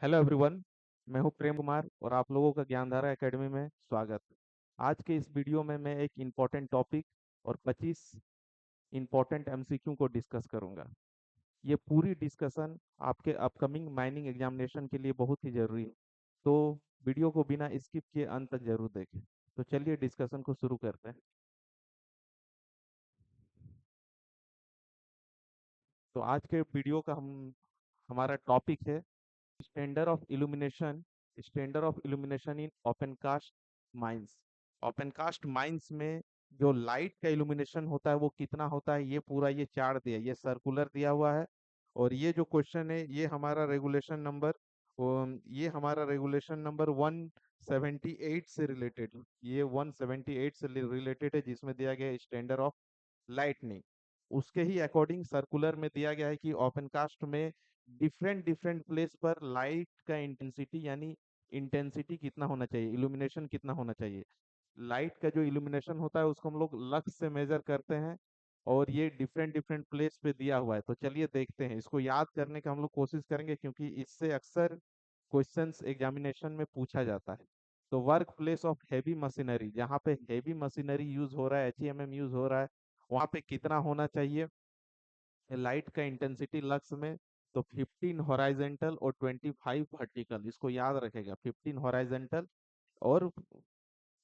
Hello everyone. मैं हूं प्रेम कुमार और आप लोगों का ज्ञानधारा एकेडमी में स्वागत। आज के इस वीडियो में मैं एक इम्पॉर्टेंट टॉपिक और 25 इम्पॉर्टेंट एमसीक्यू को डिस्कस करूंगा। ये पूरी डिस्कशन आपके अपकमिंग माइनिंग एग्जामिनेशन के लिए बहुत ही ज़रूरी है, तो वीडियो को बिना स्किप किए अंत तक जरूर देखें। तो चलिए डिस्कशन को शुरू करते हैं। तो आज के वीडियो का हमारा टॉपिक है standard of illumination in open cast mines. Open cast mines में जो लाइट का इल्यूमिनेशन होता है वो कितना होता है, ये पूरा ये चार्ट दिया, ये सर्कुलर दिया हुआ है। और ये जो क्वेश्चन है ये हमारा रेगुलेशन नंबर 178 से रिलेटेड, ये 178 से रिलेटेड है, जिसमें दिया गया है स्टैंडर्ड ऑफ लाइटनिंग। उसके ही अकॉर्डिंग सर्कुलर में दिया गया है कि ओपन कास्ट में डिफरेंट डिफरेंट प्लेस पर लाइट का इंटेंसिटी यानी इंटेंसिटी कितना होना चाहिए, इल्यूमिनेशन कितना होना चाहिए। लाइट का जो इल्यूमिनेशन होता है उसको हम लोग लक्स से मेजर करते हैं, और ये डिफरेंट डिफरेंट प्लेस पे दिया हुआ है। तो चलिए देखते हैं, इसको याद करने का हम लोग कोशिश करेंगे क्योंकि इससे अक्सर क्वेश्चंस एग्जामिनेशन में पूछा जाता है। तो work place of heavy machinery, जहाँ पे हैवी मशीनरी यूज हो रहा है, एचईएमएम यूज हो रहा है, वहाँ पे कितना होना चाहिए लाइट का इंटेंसिटी लक्स में। तो 15 हॉराइजेंटल और 25 वर्टिकल, इसको याद रखेगा, 15 हॉराइजेंटल और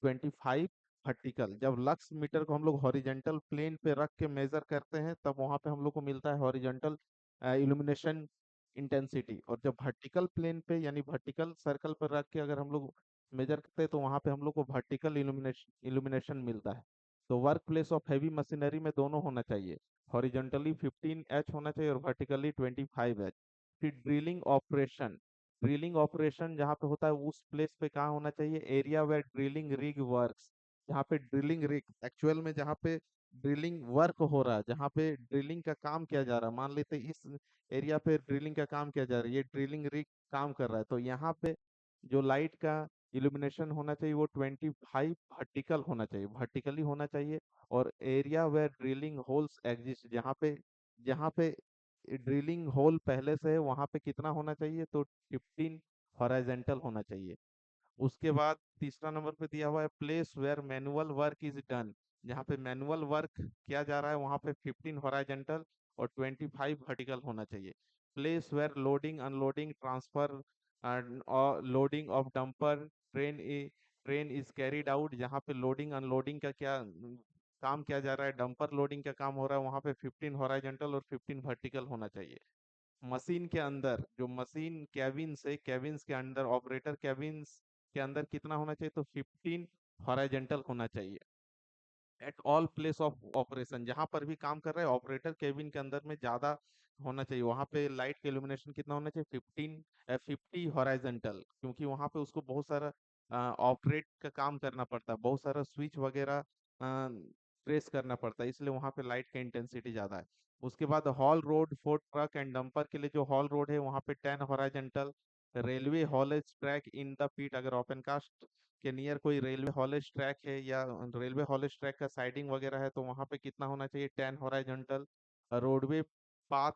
25 वर्टिकल। जब लक्स मीटर को हम लोग हॉरिजेंटल प्लेन पे रख के मेजर करते हैं तब वहां पे हम लोग को मिलता है हॉरिजेंटल इल्यूमिनेशन इंटेंसिटी, और जब वर्टिकल प्लेन पे यानी वर्टिकल सर्कल पर रख के अगर हम लोग मेजर करते हैं तो वहां पे हम लोग को वर्टिकल इल्यूमिनेशन मिलता है। तो work place of heavy machinery में दोनों होना चाहिए, हॉरिजॉन्टली 15 एच होना चाहिए और वर्टिकली 25 एच। फिर ड्रिलिंग ऑपरेशन जहाँ पे होता है उस प्लेस पे कहाँ होना चाहिए, area where drilling rig works. जहाँ पे ड्रिलिंग रिग एक्चुअल में जहाँ पे ड्रिलिंग वर्क हो रहा है, जहाँ पे ड्रिलिंग का काम किया जा रहा है, मान लेते हैं इस एरिया पे ड्रिलिंग का काम किया जा रहा है, ये ड्रिलिंग रिग काम कर रहा है, तो यहाँ पे जो लाइट का इल्यूमिनेशन होना चाहिए वो 25 वर्टिकल होना चाहिए, वर्टिकली होना चाहिए। और area where drilling holes exist, जहाँ पे ड्रिलिंग होल पहले से है वहां पे कितना होना चाहिए, तो 15 हॉरिजॉन्टल होना चाहिए। उसके बाद तीसरा नंबर पे दिया हुआ है place where manual work is done, जहाँ पे मैनुअल वर्क किया जा रहा है वहां पे 15 हॉरिजॉन्टल और 25 वर्टिकल होना चाहिए। Place where loading unloading transfer और loading of dumper train is carried out, जहाँ पे लोडिंग अनलोडिंग का काम किया जा रहा है, डंपर लोडिंग का काम हो रहा है, वहां पे 15 हॉरिजॉन्टल और 15 वर्टिकल होना चाहिए। मशीन के अंदर जो मशीन कैबिन्स के अंदर ऑपरेटर कैबिन्स के अंदर कितना होना चाहिए, तो 15 हॉरिजॉन्टल होना चाहिए। At all place of operation, जहां पर भी काम कर रहे हैं ऑपरेटर केबिन के अंदर में ज्यादा होना चाहिए, वहां पे लाइट का इल्यूमिनेशन कितना होना चाहिए, 50 हॉरिजॉन्टल, क्योंकि वहां पे उसको बहुत सारा ऑपरेट का काम करना पड़ता है, बहुत सारा स्विच वगैरह प्रेस करना पड़ता है, इसलिए वहां पे लाइट का इंटेंसिटी ज्यादा है। उसके बाद haul road for truck and dumper के लिए जो हॉल रोड है वहां पे 10 horizontal. Railway haulage track in the pit, अगर ओपन कास्ट के नियर कोई रेलवे हॉलेज ट्रैक है या रेलवे हॉलेज ट्रैक का साइडिंग वगैरह है तो वहां पे कितना होना चाहिए, 10 horizontal. Roadway path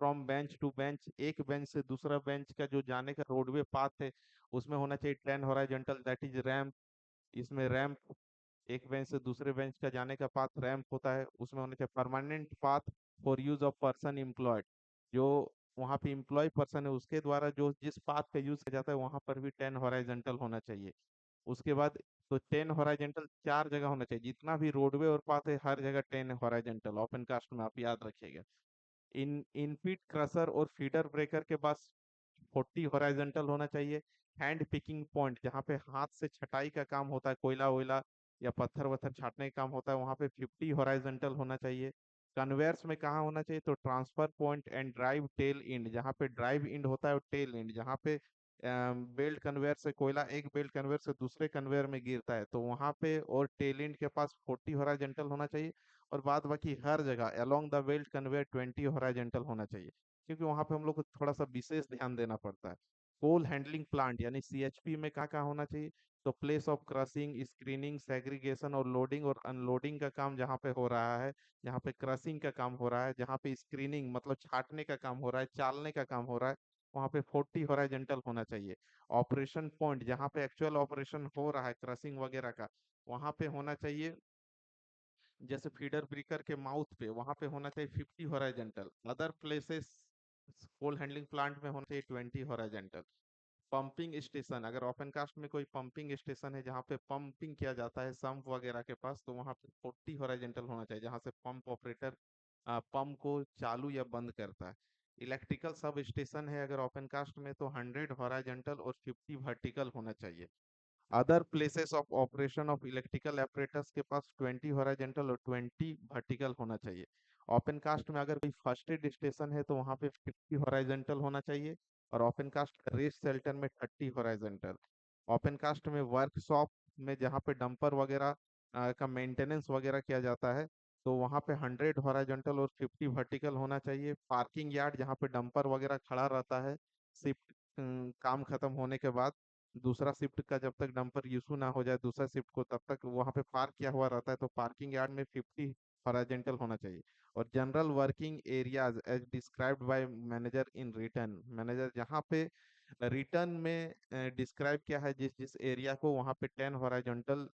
from bench to bench, एक बेंच से दूसरा बेंच का जो जाने का रोडवे पाथ है उसमें होना चाहिए 10 हॉरिजॉन्टल, दैट इज रैम्प। इसमें रैम्प, एक बेंच से दूसरे बेंच का जाने का पाथ रैंप होता है, उसमें होना चाहिए permanent path for use of person employed, जो वहाँ पे एम्प्लॉय पर्सन है उसके द्वारा जो जिस पाथ का यूज किया जाता है वहां पर भी 10 हॉरिजॉन्टल होना चाहिए। उसके बाद तो 10 हॉरिजॉन्टल चार जगह होना चाहिए, जितना भी रोडवे और पाथ है हर जगह 10 हॉरिजॉन्टल ओपन कास्ट में, आप याद रखिएगा। इनफीड क्रशर और फीडर ब्रेकर के पास 40 हॉरिजॉन्टल होना चाहिए। हैंड पिकिंग पॉइंट, जहाँ पे हाथ से छटाई का काम होता है, कोयला वोयला या पत्थर वत्थर छाटने का काम होता है, वहाँ पे 50 हॉरिजॉन्टल होना चाहिए। कन्वेयर्स में कहाँ होना चाहिए, तो transfer point and drive tail end, जहाँ पे ड्राइव इंड होता है और टेल इंड, जहाँ पे बेल्ट कन्वेयर से कोयला एक बेल्ट कन्वेयर से दूसरे कन्वेयर में गिरता है तो वहां पे, और टेल एंड के पास 40 हॉरिजॉन्टल होना चाहिए। और बाद बाकी हर जगह along the belt conveyor 20 horizontal होना चाहिए, क्योंकि वहां पे हम लोग को थोड़ा सा विशेष ध्यान देना पड़ता है। कोल हैंडलिंग प्लांट यानी सीएचपी में कहाँ कहाँ होना चाहिए, तो place of crushing screening segregation और लोडिंग और अनलोडिंग का काम जहाँ पे हो रहा है, जहाँ पे क्रशिंग का काम हो रहा है, जहाँ पे स्क्रीनिंग मतलब छाटने का काम हो रहा है, चालने का काम हो रहा है, वहाँ पे 40 हॉरिजॉन्टल होना चाहिए। ऑपरेशन पॉइंट जहाँ पे एक्चुअल ऑपरेशन हो रहा है क्रशिंग वगैरह का, वहाँ पे होना चाहिए, जैसे फीडर ब्रेकर के माउथ पे वहां पे होना चाहिए 50 horizontal. Other places coal handling plant में होना चाहिए 20 हॉरिजॉन्टल। पंपिंग स्टेशन, अगर ओपन कास्ट में कोई पंपिंग स्टेशन है जहाँ पे पंपिंग किया जाता है सम्प वगैरह के पास, तो वहाँ पे 40 हॉरिजॉन्टल होना चाहिए, जहाँ से पंप ऑपरेटर पंप को चालू या बंद करता है। इलेक्ट्रिकल सब स्टेशन है अगर ओपन कास्ट में, तो 100 हॉरिजॉन्टल और 50 वर्टिकल होना चाहिए। Other places of operation of electrical apparatus के पास 20 हॉरिजॉन्टल और 20 वर्टिकल होना चाहिए। ओपन कास्ट में अगर कोई फर्स्ट एड स्टेशन है तो वहाँ पे 50 हॉरिजॉन्टल होना चाहिए, और ओपन कास्ट रेस शेल्टर में 30 हॉरिजॉन्टल। ओपन कास्ट में वर्कशॉप में जहाँ पे डंपर वगैरह का मेंटेनेंस वगैरह किया जाता है, तो वहाँ पे 100 हॉरिजॉन्टल और 50 वर्टिकल होना चाहिए। पार्किंग यार्ड जहाँ पे डंपर वगैरह खड़ा रहता है शिफ्ट काम खत्म होने के बाद, दूसरा शिफ्ट का जब तक डंपर यूसू ना हो जाए दूसरा शिफ्ट को, तब तक वहां पे पार्क किया हुआ रहता है, तो पार्किंग यार्ड में 50 हॉरिजॉन्टल होना चाहिए। और general working areas as described by manager in return, manager जहाँ पे रिटर्न में डिस्क्राइब किया है जिस जिस एरिया को, वहाँ पे 10 हॉरिजॉन्टल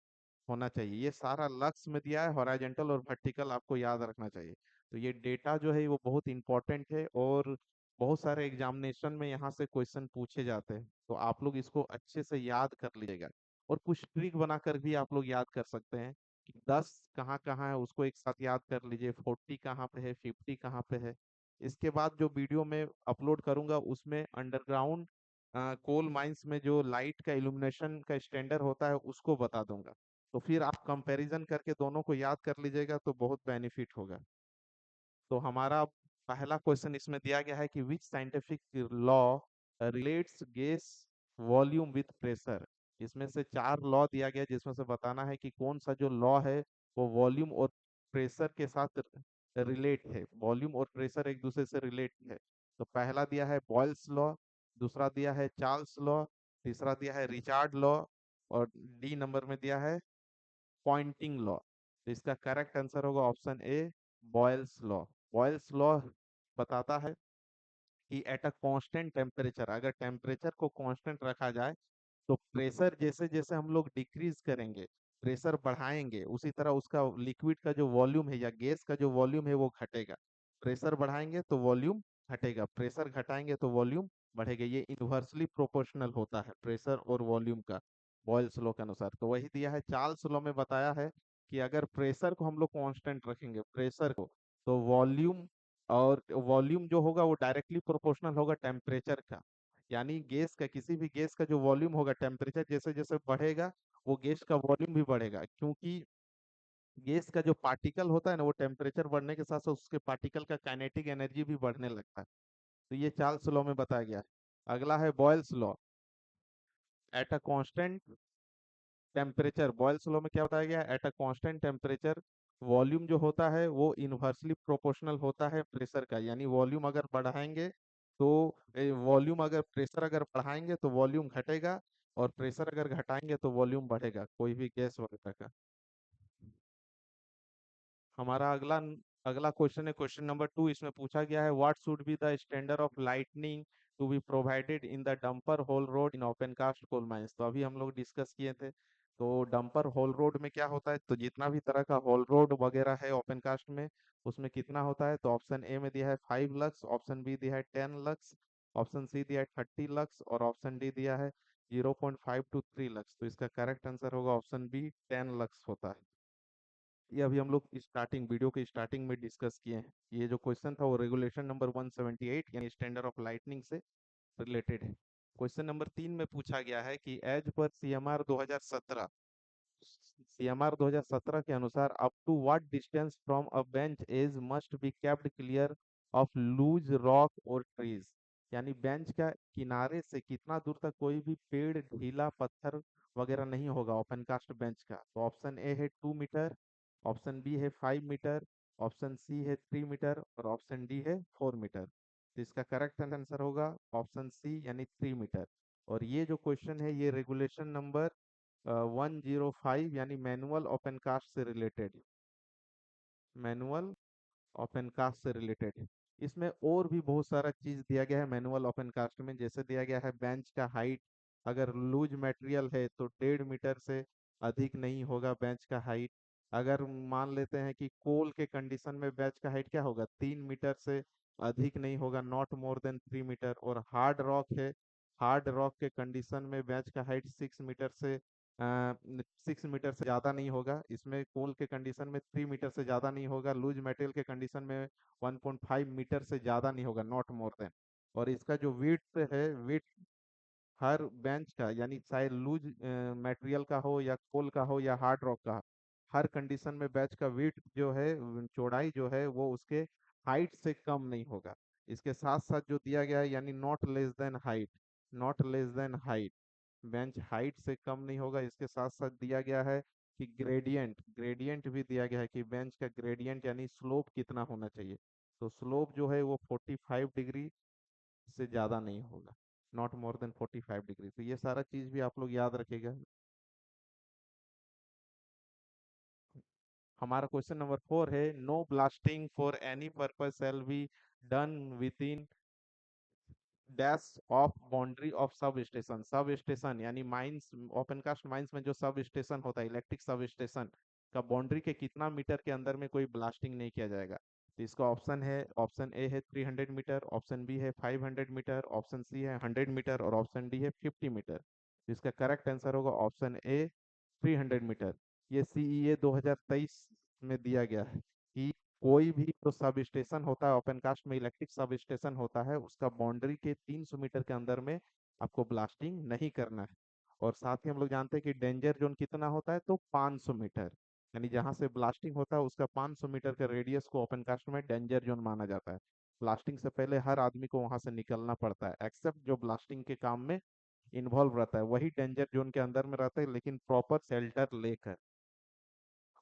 होना चाहिए। ये सारा लक्स में दिया है, हॉरिजॉन्टल और वर्टिकल आपको याद रखना चाहिए। तो ये डेटा जो है वो बहुत इंपॉर्टेंट है, और बहुत सारे एग्जामिनेशन में यहाँ से क्वेश्चन पूछे जाते हैं, तो आप लोग इसको अच्छे से याद कर लीजिएगा। और कुछ ट्रिक बनाकर भी आप लोग याद कर सकते हैं कि 10 कहाँ कहाँ है उसको एक साथ याद कर लीजिए, 40 कहाँ पे है, 50 कहाँ पे है। इसके बाद जो वीडियो में अपलोड करूंगा उसमें अंडरग्राउंड कोल माइंस में जो लाइट का इल्यूमिनेशन का स्टैंडर्ड होता है उसको बता दूंगा। तो फिर आप कंपैरिजन करके दोनों को याद कर लीजिएगा तो बहुत बेनिफिट होगा। तो हमारा पहला क्वेश्चन इसमें दिया गया है कि which scientific law relates gas volume with pressure. इसमें से 4 लॉ दिया गया है, जिसमें से बताना है कि कौन सा जो लॉ है वो वॉल्यूम और प्रेशर के साथ रिलेट है, वॉल्यूम और प्रेशर एक दूसरे से रिलेट है। तो पहला दिया है बॉयल्स लॉ, दूसरा दिया है चार्ल्स लॉ, तीसरा दिया है रिचार्ड लॉ, और डी नंबर में दिया है पॉइंटिंग लॉ। तो इसका करेक्ट आंसर होगा ऑप्शन ए, बॉयल्स लॉ। बॉयल्स लॉ बताता है कि एट अ कांस्टेंट टेम्परेचर, अगर टेम्परेचर को कांस्टेंट रखा जाए तो प्रेशर जैसे जैसे हम लोग डिक्रीज करेंगे, प्रेशर बढ़ाएंगे, उसी तरह उसका लिक्विड का जो वॉल्यूम है या गैस का जो वॉल्यूम है वो घटेगा। प्रेशर बढ़ाएंगे तो वॉल्यूम घटेगा, प्रेशर घटाएंगे तो वॉल्यूम बढ़ेगा। ये इन्वर्सली प्रोपोर्शनल होता है प्रेशर और वॉल्यूम का, बॉयल्स लॉ के अनुसार। तो वही दिया है चार्ल्स लॉ में बताया है कि अगर प्रेशर को हम लोग कांस्टेंट रखेंगे, प्रेशर को, तो वॉल्यूम, और वॉल्यूम जो होगा वो डायरेक्टली प्रोपोर्शनल होगा टेम्परेचर का। यानी गैस का, किसी भी गैस का जो वॉल्यूम होगा, टेम्परेचर जैसे जैसे बढ़ेगा वो गैस का वॉल्यूम भी बढ़ेगा, क्योंकि गैस का जो पार्टिकल होता है ना, वो टेम्परेचर बढ़ने के साथ साथ उसके पार्टिकल का काइनेटिक एनर्जी भी बढ़ने लगता है। तो ये चार्ल्स लॉ में बताया गया है। अगला है Boyle's law. At a constant temperature, Boyle's law में क्या बताया गया है, at a constant temperature volume जो होता है वो इनवर्सली प्रोपोर्शनल होता है प्रेशर का। यानी वॉल्यूम अगर बढ़ाएंगे तो वॉल्यूम, अगर प्रेशर अगर बढ़ाएंगे तो वॉल्यूम घटेगा, और प्रेशर अगर घटाएंगे तो वॉल्यूम बढ़ेगा, कोई भी गैस वगैरह का। हमारा अगला अगला क्वेश्चन है क्वेश्चन नंबर 2। इसमें पूछा गया है what should be the standard of lightning to be provided in the dumper haul road in open cast coal mines. तो अभी हम लोग डिस्कस किए थे। तो डंपर होल रोड में क्या होता है, तो जितना भी तरह का होल रोड वगैरह है ओपन कास्ट में, उसमें कितना होता है, तो ऑप्शन ए में दिया है 5 लक्स, ऑप्शन बी दिया है 10 लक्स, ऑप्शन सी दिया है 30 लक्स, और ऑप्शन डी दिया है 0.5 to 3 लक्स। तो इसका करेक्ट आंसर होगा ऑप्शन बी, 10 लक्स होता है। ये अभी हम लोग स्टार्टिंग वीडियो के स्टार्टिंग में डिस्कस किए हैं। ये जो क्वेश्चन था वो रेगुलेशन नंबर 178 यानी स्टैंडर्ड ऑफ लाइटनिंग से रिलेटेड है। क्वेश्चन नंबर 3 में पूछा गया है कि एज पर सीएमआर 2017, सीएमआर 2017 के अनुसार up to what distance from a bench edge must be kept clear of loose rock और ट्रीज। यानी बेंच का किनारे से कितना दूर तक कोई भी पेड़, ढीला पत्थर वगैरह नहीं होगा ओपन कास्ट बेंच का। तो ऑप्शन ए है 2 मीटर, ऑप्शन बी है 5 मीटर, ऑप्शन सी है 3 मीटर, और ऑप्शन डी है 4 मीटर। तो इसका करेक्ट आंसर होगा ऑप्शन सी यानी 3 मीटर। और ये जो क्वेश्चन है ये रेगुलेशन नंबर 105 यानी मैनुअल ओपन कास्ट से रिलेटेड, मैनुअल ओपन कास्ट से रिलेटेड है। इसमें और भी बहुत सारा चीज दिया गया है मैनुअल ओपन कास्ट में। जैसे दिया गया है बेंच का हाइट, अगर लूज मटेरियल है तो 1.5 मीटर से अधिक नहीं होगा बेंच का हाइट। अगर मान लेते हैं कि कोल के कंडीशन में बेंच का हाइट क्या होगा, 3 मीटर से अधिक नहीं होगा, नॉट मोर देन 3 मीटर। और हार्ड रॉक है, हार्ड रॉक के कंडीशन में बेंच का हाइट 6 मीटर से ज़्यादा नहीं होगा। इसमें कोल के कंडीशन में 3 मीटर से ज़्यादा नहीं होगा, लूज मेटेरियल के कंडीशन में 1.5 मीटर से ज़्यादा नहीं होगा, नॉट मोर देन। और इसका जो विड्थ है, विड्थ हर बेंच का, यानी चाहे लूज मटेरियल का हो या कोल का हो या हार्ड रॉक का, हर कंडीशन में बेंच का विड्थ जो है, चौड़ाई जो है वो उसके हाइट से कम नहीं होगा। इसके साथ साथ जो दिया गया है, यानी not less than height, not less than height, bench height से कम नहीं होगा। इसके साथ साथ दिया गया है कि ग्रेडियंट, ग्रेडियंट भी दिया गया है कि बेंच का ग्रेडियंट यानी स्लोप कितना होना चाहिए। तो स्लोप जो है वो 45 डिग्री से ज़्यादा नहीं होगा, नॉट मोर देन 45 डिग्री। तो ये सारा चीज़ भी आप लोग याद रखिएगा। हमारा क्वेश्चन नंबर 4 है, no blasting for any purpose shall be done within dash of boundary of substation. Substation यानी माइंस, ओपन कास्ट माइंस में जो सब स्टेशन होता है, इलेक्ट्रिक सब स्टेशन का बाउंड्री के कितना मीटर के अंदर में कोई ब्लास्टिंग नहीं किया जाएगा। तो इसका ऑप्शन है, ऑप्शन ए है 300 मीटर, ऑप्शन बी है 500 मीटर, ऑप्शन सी है 100 मीटर और ऑप्शन डी है 50 मीटर। तो इसका करेक्ट आंसर होगा ऑप्शन ए, 300 मीटर। ये सीईए 2023 में दिया गया है कि कोई भी जो सब स्टेशन होता है ओपन कास्ट में, इलेक्ट्रिक सब स्टेशन होता है, उसका बाउंड्री के 300 मीटर के अंदर में आपको ब्लास्टिंग नहीं करना है। और साथ ही हम लोग जानते हैं कि डेंजर जोन कितना होता है, तो 500 मीटर, यानी जहां से ब्लास्टिंग होता है उसका 500 मीटर के रेडियस को ओपन कास्ट में डेंजर जोन माना जाता है। ब्लास्टिंग से पहले हर आदमी को वहां से निकलना पड़ता है, एक्सेप्ट जो ब्लास्टिंग के काम में इन्वॉल्व रहता है, वही डेंजर जोन के अंदर में रहता है, लेकिन प्रॉपर शेल्टर लेकर।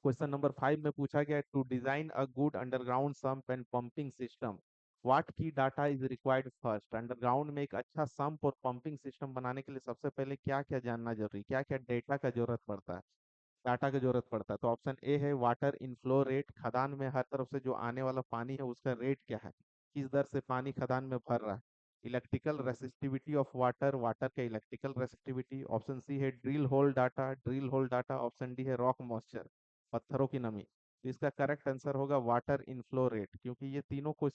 क्वेश्चन नंबर 5 में पूछा गया है, to design a good underground sump and pumping system what key data is required first. Underground में एक अच्छा सम्प और पंपिंग सिस्टम बनाने के लिए सबसे पहले क्या क्या जानना जरूरी, क्या क्या डेटा का जरूरत पड़ता है, डाटा की जरूरत पड़ता है। तो ऑप्शन ए है वाटर इनफ्लो रेट, खदान में हर तरफ से जो आने वाला पानी है उसका रेट क्या है, किस दर से पानी खदान में भर रहा है। Electrical resistivity of water, water का इलेक्ट्रिकल रेसिस्टिविटी। ऑप्शन सी है drill hole data, drill hole data. Option D है रॉक मॉइस्चर, पत्थरों की नमी। तो इसका करेक्ट आंसर होगा वाटर इनफ्लो रेट, क्योंकि ये तीनों को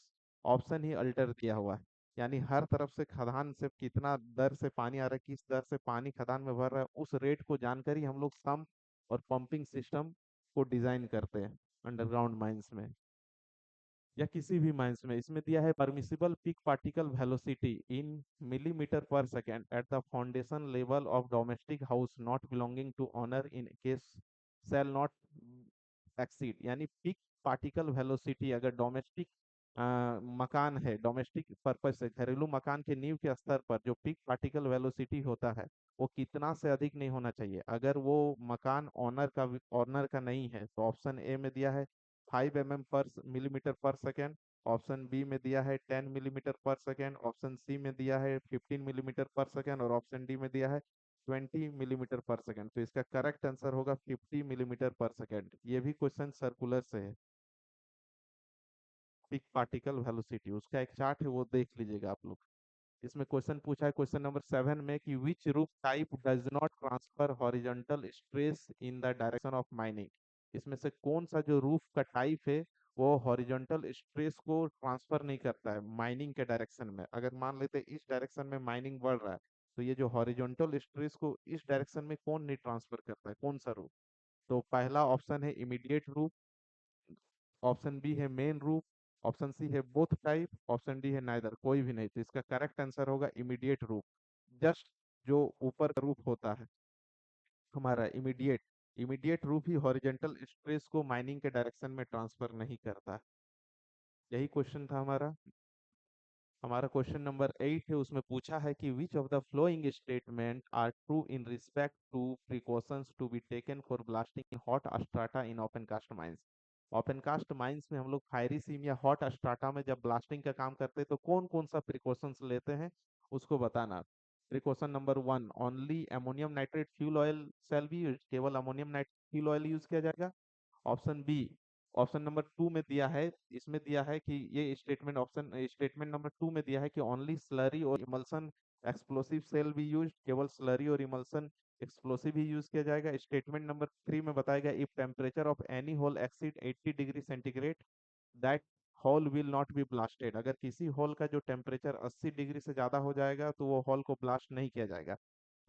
ऑप्शन ही अल्टर दिया हुआ है, यानी हर तरफ से खदान से कितना दर से पानी आ रहा है, किस दर से पानी खदान में भर रहा है, उस रेट को जानकर ही हम लोग सम और पंपिंग सिस्टम को डिजाइन करते हैं अंडरग्राउंड माइंस में या किसी भी माइंस में। इसमें दिया है permissible peak particle velocity in millimetre per second at the foundation level of domestic house not belonging to owner in case shall not exceed. यानी पीक पार्टिकल वेलोसिटी अगर डोमेस्टिक मकान है, डोमेस्टिक पर्पज से घरेलू मकान के नींव के स्तर पर जो पीक पार्टिकल वेलोसिटी होता है वो कितना से अधिक नहीं होना चाहिए अगर वो मकान ऑनर का नहीं है। तो ऑप्शन ए में दिया है 5 mm पर millimetre per second, option B में दिया है 10 millimetre per second, option C में दिया है 15 मिलीमीटर पर सेकेंड और ऑप्शन डी में दिया है 20 मिलीमीटर पर सेकेंड। तो इसका करेक्ट आंसर होगा 50 मिलीमीटर पर सेकेंड। ये भी क्वेश्चन सर्कुलर से है। पिक पार्टिकल वेलोसिटी उसका एक चार्ट है, वो देख लीजिएगा आप लोग। इसमें क्वेश्चन पूछा है क्वेश्चन नंबर 7 में कि which roof type does not transfer horizontal stress in the direction of mining. इसमें से कौन सा जो रूफ का टाइप है वो हॉरिजॉन्टल स्ट्रेस को ट्रांसफर नहीं करता है माइनिंग के डायरेक्शन में। अगर मान लेते हैं इस डायरेक्शन में माइनिंग बढ़ रहा है, तो ये जो हॉरिजॉन्टल स्ट्रेस को इस डायरेक्शन में कौन नहीं ट्रांसफर करता है, कौन सा रूफ। तो पहला ऑप्शन है इमीडिएट रूफ, ऑप्शन बी है मेन रूफ, ऑप्शन सी है बोथ टाइप, ऑप्शन डी है नाइदर, कोई भी नहीं। तो इसका करेक्ट आंसर होगा इमीडिएट रूफ, जस्ट जो ऊपर का रूफ होता है हमारा इमीडिएट, इमीडिएट रूफ ही हॉरिजॉन्टल स्ट्रेस को माइनिंग के डायरेक्शन में ट्रांसफर नहीं करता। यही क्वेश्चन था हमारा। हमारा क्वेश्चन नंबर 8 है, उसमें पूछा है कि which of the following statement are true in respect to precautions to be taken for blasting hot strata in open cast mines. Open cast mines में हम लोग फायरी सीम या हॉट स्ट्राटा में जब ब्लास्टिंग का काम करते हैं तो कौन कौन सा प्रिकॉशंस लेते हैं उसको बताना। Precaution number 1, only ammonium nitrate fuel oil shall be use, केवल ammonium nitrate fuel oil use किया जाएगा। Option B, option number two में दिया है, इसमें दिया है कि ये statement, option statement number two में दिया है कि ओनली स्लरी और emulsion explosive shall be use, केवल स्लरी और इमल्सन एक्सप्लोसिव ही यूज किया जाएगा। स्टेटमेंट नंबर थ्री में बताया गया if temperature of any hole exceed 80 degree centigrade that hole will not be blasted, अगर किसी हॉल का जो टेम्परेचर 80 डिग्री से ज्यादा हो जाएगा तो वो हॉल को ब्लास्ट नहीं किया जाएगा।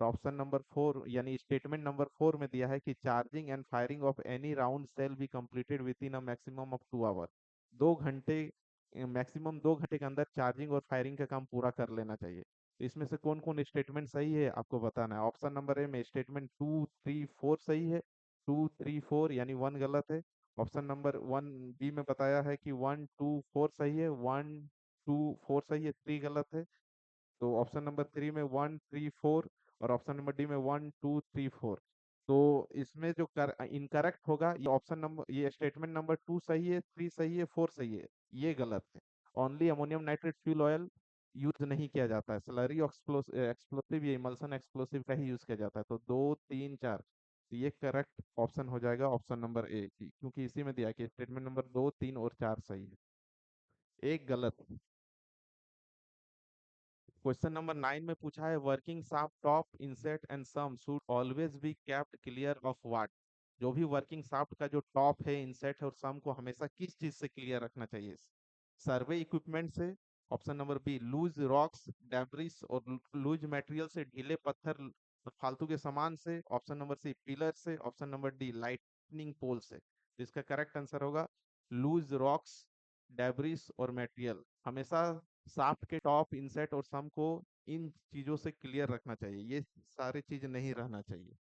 तो ऑप्शन नंबर फोर यानी स्टेटमेंट नंबर फोर में दिया है कि charging and firing of any round shall be completed within a maximum of 2 hour, 2 घंटे, मैक्सिमम 2 घंटे के अंदर चार्जिंग और फायरिंग का काम पूरा कर लेना चाहिए। तो इसमें से कौन कौन स्टेटमेंट सही है आपको बताना है। ऑप्शन नंबर ए में स्टेटमेंट टू थ्री फोर सही है, टू थ्री फोर यानी वन गलत है। ऑप्शन नंबर वन बी में बताया है कि वन टू फोर सही है, वन टू फोर सही है, थ्री गलत है। तो ऑप्शन नंबर थ्री में वन थ्री फोर और ऑप्शन नंबर डी में वन टू थ्री फोर। तो इसमें जो इनकरेक्ट होगा ये ऑप्शन नंबर, ये स्टेटमेंट नंबर टू सही है, थ्री सही है, फोर सही है, ये गलत है। Only ammonium nitrate fuel oil use नहीं किया जाता है, स्लरी एक्सप्लोसिव या इमल्सन एक्सप्लोसिव का ही यूज किया जाता है। तो दो तीन चार, तो ये करेक्ट ऑप्शन हो जाएगा ऑप्शन नंबर ए, क्योंकि इसी में दिया है कि स्टेटमेंट नंबर दो तीन और चार सही है, एक गलत। क्वेश्चन नंबर 9 में पूछा है working shaft top inset and sump should always be kept clear of what, जो भी वर्किंग शाफ्ट का जो टॉप है, इनसेट है और सम को हमेशा किस चीज से क्लियर रखना चाहिए। सर्वे इक्विपमेंट से, option number B loose rocks debris और लूज मटेरियल से, ढीले पत्थर फालतू के सामान से, ऑप्शन नंबर सी पिलर से, option number D lightning pole से। तो इसका करेक्ट आंसर होगा लूज रॉक्स, डेब्रिस और मटेरियल। हमेशा शाफ्ट के टॉप, इनसेट और सम को इन चीजों से क्लियर रखना चाहिए, ये सारी चीज नहीं रहना चाहिए।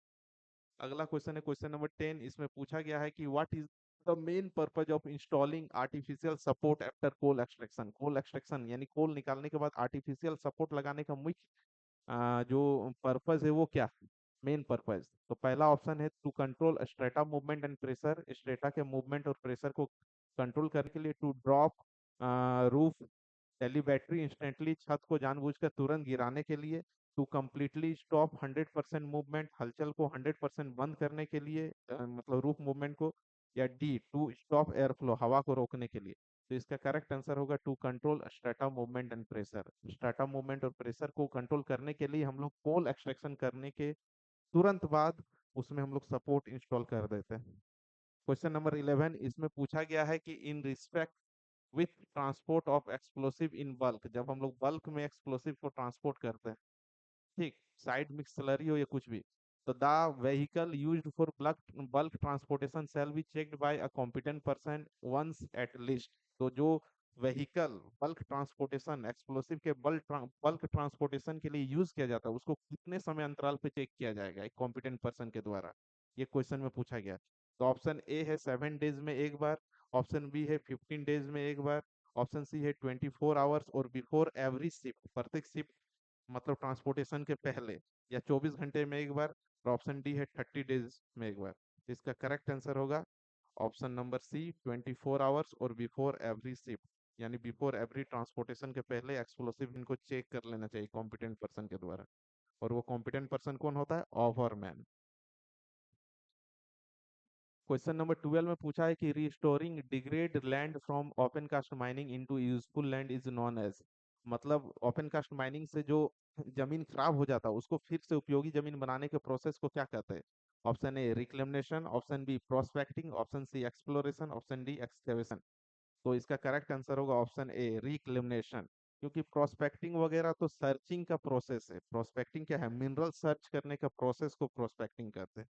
अगला क्वेश्चन है क्वेश्चन नंबर 10, इसमें पूछा गया है कि what is the main purpose of installing artificial support after coal extraction. Coal extraction यानी कोल निकालने के बाद आर्टिफिशियल सपोर्ट लगाने का मुख्य जो पर्पज है वो क्या है, मेन पर्पज। तो पहला ऑप्शन है to control strata movement and pressure, strata के मूवमेंट और प्रेशर को कंट्रोल करने के लिए। To drop roof deliberately instantly, छत को जानबूझकर तुरंत गिराने के लिए। टू कम्प्लीटली स्टॉप 100% मूवमेंट, हलचल को 100% बंद करने के लिए, मतलब रूफ मूवमेंट को। या D to stop air flow, हवा को रोकने के लिए। तो इसका करेक्ट आंसर होगा to control strata movement and pressure. Strata movement और प्रेशर को कंट्रोल करने के लिए हम लोग कोल एक्सट्रैक्शन करने के तुरंत बाद उसमें हम लोग सपोर्ट इंस्टॉल कर देते हैं। क्वेश्चन नंबर 11, इसमें पूछा गया है कि in respect with transport of explosive in bulk, जब हम लोग बल्क में एक्सप्लोसिव को ट्रांसपोर्ट करते हैं, ठीक, साइड मिक्स स्लरी हो या कुछ भी, तो the vehicle used for bulk bulk transportation shall be checked by a competent person once at least. तो जो व्हीकल बल्क ट्रांसपोर्टेशन एक्सप्लोसिव के बल्क ट्रांसपोर्टेशन के लिए यूज किया जाता है उसको कितने समय अंतराल पे चेक किया जाएगा एक कॉम्पिटेंट पर्सन के द्वारा, ये क्वेश्चन में पूछा गया। तो ऑप्शन ए है 7 डेज में एक बार, ऑप्शन बी है 15 डेज में एक बार, ऑप्शन सी है 24 आवर्स और बिफोर एवरी शिफ्ट, प्रत्येक शिफ्ट मतलब ट्रांसपोर्टेशन के पहले, या 24 घंटे में एक बार, और ऑप्शन डी है 30 डेज में एक बार। तो इसका करेक्ट आंसर होगा ऑप्शन नंबर सी 24 आवर्स और बिफोर एवरी शिफ्ट, यानी बिफोर एवरी ट्रांसपोर्टेशन के पहले एक्सप्लोसिव इनको चेक कर लेना चाहिए कॉम्पिटेंट पर्सन के द्वारा। और वो कॉम्पिटेंट पर्सन कौन होता है, ओवरमैन। क्वेश्चन नंबर 12 में पूछा है कि restoring degrade land from open cast mining into useful land is known as, मतलब ओपन कास्ट माइनिंग से जो जमीन खराब हो जाता है उसको फिर से उपयोगी जमीन बनाने के प्रोसेस को क्या कहते हैं। Option A reclamation, option B prospecting, option C exploration, option D excavation. तो इसका करेक्ट आंसर होगा ऑप्शन ए रिक्लेमेशन, क्योंकि प्रोस्पेक्टिंग वगैरह तो सर्चिंग का प्रोसेस है, प्रोस्पेक्टिंग क्या है, मिनरल सर्च करने का प्रोसेस को प्रोस्पेक्टिंग कहते हैं।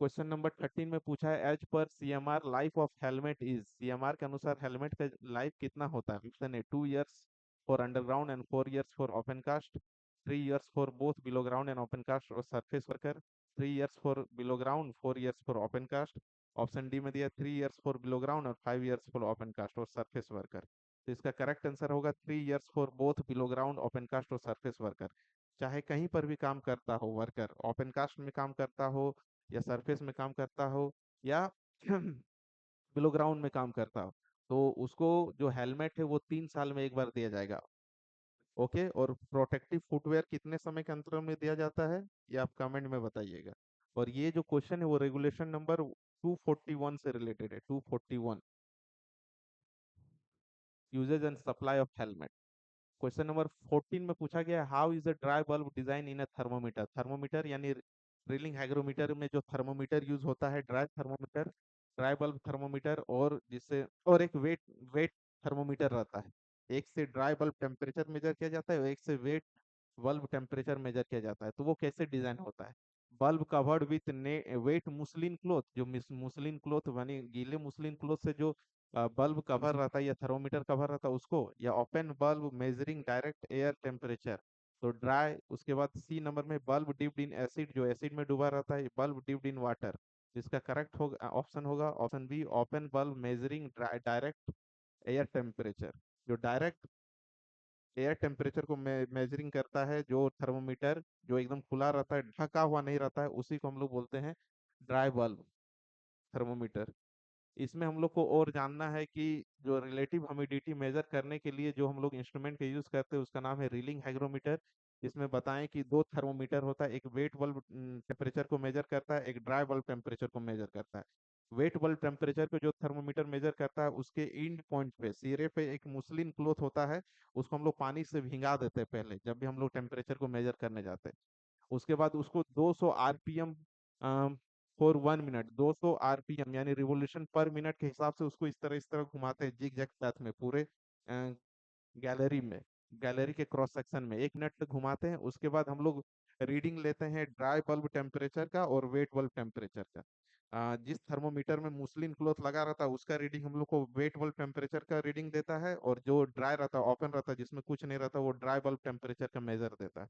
क्वेश्चन नंबर 13 में पूछा है as per CMR life of helmet is, CMR के अनुसार हेलमेट का लाइफ कितना होता है। Option A 2 years for underground and 4 years for open cast, 3 years for both below ground and open cast और surface worker, 3 years for below ground, 4 years for open cast. Option D में दिया 3 years for below ground और 5 years for open cast और surface worker. तो इसका correct answer होगा 3 years for both below ground, open cast और surface worker. चाहे कहीं पर भी काम करता हो वर्कर, ओपन कास्ट में काम करता हो या सरफेस में काम करता हो या बिलो ग्राउंड में काम करता हो, तो उसको जो हेलमेट है वो 3 साल में एक बार दिया जाएगा। ओके, और प्रोटेक्टिव फुटवेयर कितने समय के अंतराल में दिया जाता है ये आप कमेंट में बताइएगा। और ये जो क्वेश्चन है वो रेगुलेशन नंबर 241 से रिलेटेड है, 241। Uses and supply of helmet. Question number 14 में पूछा गया, how is the dry bulb design in a thermometer. Thermometer यानी ड्रिलिंग हाइग्रोमीटर में जो थर्मोमीटर यूज होता है, dry thermometer, dry bulb thermometer, और जिससे और एक वेट वेट थर्मोमीटर रहता है। एक से ड्राई बल्ब टेम्परेचर मेजर किया जाता है और एक से वेट बल्ब टेम्परेचर मेजर किया जाता है। तो वो कैसे डिजाइन होता है? Bulb covered with wet muslin cloth, जो मुस्लिन क्लोथ यानी गीले मुस्लिन क्लोथ से जो बल्ब कवर रहता है या थर्मोमीटर कवर रहता है उसको, या open bulb measuring direct air temperature. तो ड्राई। उसके बाद सी नंबर में बल्ब डिप्ड इन एसिड, जो एसिड में डूबा रहता है, बल्ब डिप्ड इन वाटर। जिसका करेक्ट होगा ऑप्शन होगा option B, open bulb measuring direct air temperature. जो डायरेक्ट एयर टेम्परेचर को मेजरिंग करता है, जो थर्मोमीटर जो एकदम खुला रहता है, ढका हुआ नहीं रहता है, उसी को हम लोग बोलते हैं ड्राई बल्ब थर्मोमीटर। इसमें हम लोग को और जानना है कि जो रिलेटिव ह्यूमिडिटी मेजर करने के लिए जो हम लोग इंस्ट्रूमेंट का यूज करते हैं उसका नाम है रीलिंग हाइग्रोमीटर। इसमें बताएं कि दो थर्मोमीटर होता है, एक वेट बल्ब टेम्परेचर को मेजर करता है, एक ड्राई बल्ब टेम्परेचर को मेजर करता है। वेट बल्ब टेम्परेचर को जो थर्मोमीटर मेजर करता है, उसके एंड पॉइंट पे सिरे पे एक मुस्लिन क्लोथ होता है, उसको हम लोग पानी से भिंगा देते हैं पहले जब भी हम लोग टेम्परेचर को मेजर करने जाते हैं। उसके बाद उसको 200 आरपीएम फॉर 1 मिनट, 200 आरपीएम यानी रिवोल्यूशन पर मिनट के हिसाब से उसको इस तरह घुमाते हैं जिग जैग साथ में पूरे गैलरी में, गैलरी के क्रॉस सेक्शन में 1 मिनट तक घुमाते हैं। उसके बाद हम लोग रीडिंग लेते हैं ड्राई बल्ब टेम्परेचर का और वेट बल्ब टेम्परेचर का। जिस थर्मोमीटर में मुस्लिन क्लॉथ लगा रहता है उसका रीडिंग हम लोग को वेट बल्ब टेम्परेचर का रीडिंग देता है, और जो ड्राई रहता है, ओपन रहता है, जिसमें कुछ नहीं रहता, वो ड्राई बल्ब टेम्परेचर का मेजर देता है।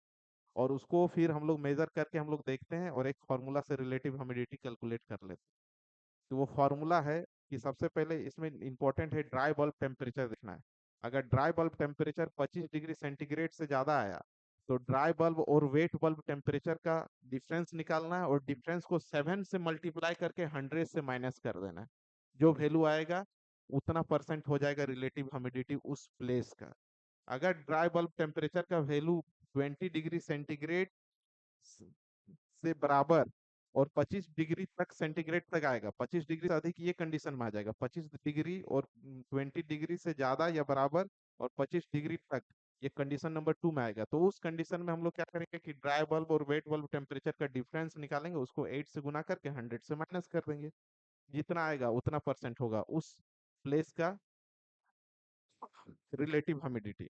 और उसको फिर हम लोग मेजर करके हम लोग देखते हैं और एक फार्मूला से रिलेटिव ह्यूमिडिटी कैलकुलेट कर लेते हैं। तो वो फार्मूला है कि सबसे पहले इसमें इंपॉर्टेंट है ड्राई बल्ब टेम्परेचर देखना है। अगर dry bulb temperature 25 degree centigrade से ज्यादा आया तो ड्राई बल्ब और वेट बल्ब टेम्परेचर का डिफरेंस निकालना है, और डिफरेंस को 7 से मल्टीप्लाई करके 100 से माइनस कर देना है। जो वैल्यू आएगा उतना परसेंट हो जाएगा रिलेटिव ह्यूमिडिटी उस प्लेस का। अगर ड्राई बल्ब टेम्परेचर का वैल्यू 20 डिग्री सेंटीग्रेड से बराबर और 25 डिग्री तक सेंटीग्रेड तक आएगा, 25 डिग्री से अधिक ये कंडीशन में आ जाएगा, 25 डिग्री और 20 डिग्री से ज्यादा या बराबर और 25 डिग्री तक ये कंडीशन नंबर 2 में आएगा। तो उस कंडीशन में हम लोग क्या करेंगे कि ड्राई बल्ब और वेट बल्ब टेम्परेचर का डिफरेंस निकालेंगे, उसको 8 से गुना करके 100 से माइनस कर देंगे। जितना आएगा उतना परसेंट होगा उस प्लेस का relative humidity.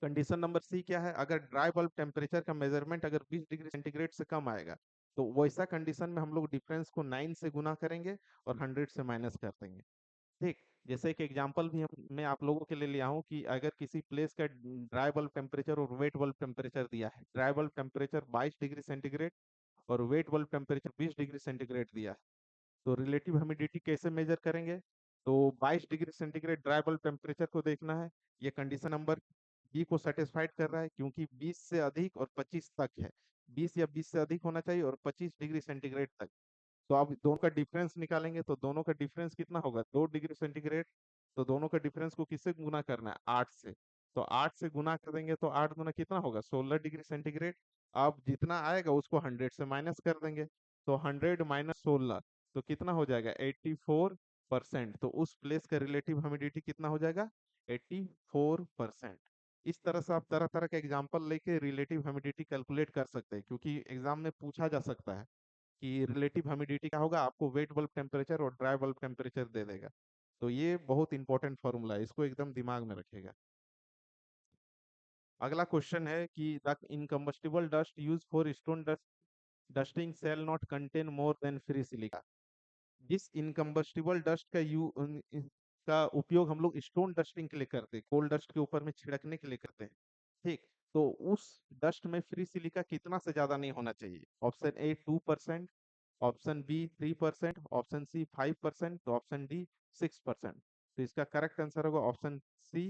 Condition number C क्या है? अगर ड्राई बल्ब टेम्परेचर का मेजरमेंट अगर 20 डिग्री सेंटीग्रेड से कम आएगा तो वैसा कंडीशन में हम लोग डिफरेंस को 9 से गुना करेंगे और 100 से माइनस कर देंगे। ठीक। जैसे एक एग्जांपल भी मैं आप लोगों के लिए लिया हूँ कि अगर किसी प्लेस का ड्राई बल्ब टेम्परेचर और वेट बल्ब टेम्परेचर दिया है, dry bulb temperature 22 degree centigrade और wet bulb temperature 20 degree centigrade दिया है, तो रिलेटिव ह्यूमिडिटी कैसे मेजर करेंगे? तो 22 degree centigrade dry bulb temperature को देखना है। ये कंडीशन नंबर बी को सेटिस्फाइड कर रहा है क्योंकि 20 से अधिक और 25 तक है। 20 या 20 से अधिक होना चाहिए और 25 डिग्री सेंटीग्रेड तक। तो आप दोनों का डिफरेंस निकालेंगे तो दोनों का डिफरेंस कितना होगा? 2 डिग्री सेंटीग्रेड। तो दोनों का डिफरेंस को किससे गुना करना है? 8 से। तो 8 से गुना कर देंगे तो 8 गुना कितना होगा? 16 डिग्री सेंटीग्रेड। अब जितना आएगा उसको 100 से माइनस कर देंगे, तो 100 - 16 तो कितना हो जाएगा? 84%। तो उस प्लेस का रिलेटिव ह्यूमिडिटी कितना हो जाएगा? 84%। इस तरह से आप तरह तरह के एग्जाम्पल लेके रिलेटिव ह्यूमिडिटी कैलकुलेट कर सकते हैं, क्योंकि एग्जाम में पूछा जा सकता है कि रिलेटिव ह्यूमिडिटी क्या होगा, आपको वेट बल्ब टेम्परेचर और ड्राई बल्ब टेम्परेचर दे देगा। तो ये बहुत इंपॉर्टेंट फॉर्मूला है, इसको एकदम दिमाग में रखेगा। अगला क्वेश्चन है कि the incombustible dust use for stone dust dusting shall not contain more than free silica. जिस इनकम्बस्टिबल डस्ट का का उपयोग हम लोग स्टोन डस्टिंग के लिए करते हैं, कोल डस्ट के ऊपर में छिड़कने के लिए करते हैं, ठीक, तो उस डस्ट में फ्री सिलिका कितना से ज्यादा नहीं होना चाहिए? Option A 2%, option B 3%, option C 5%, तो ऑप्शन डी 6%। तो इसका करेक्ट आंसर होगा ऑप्शन सी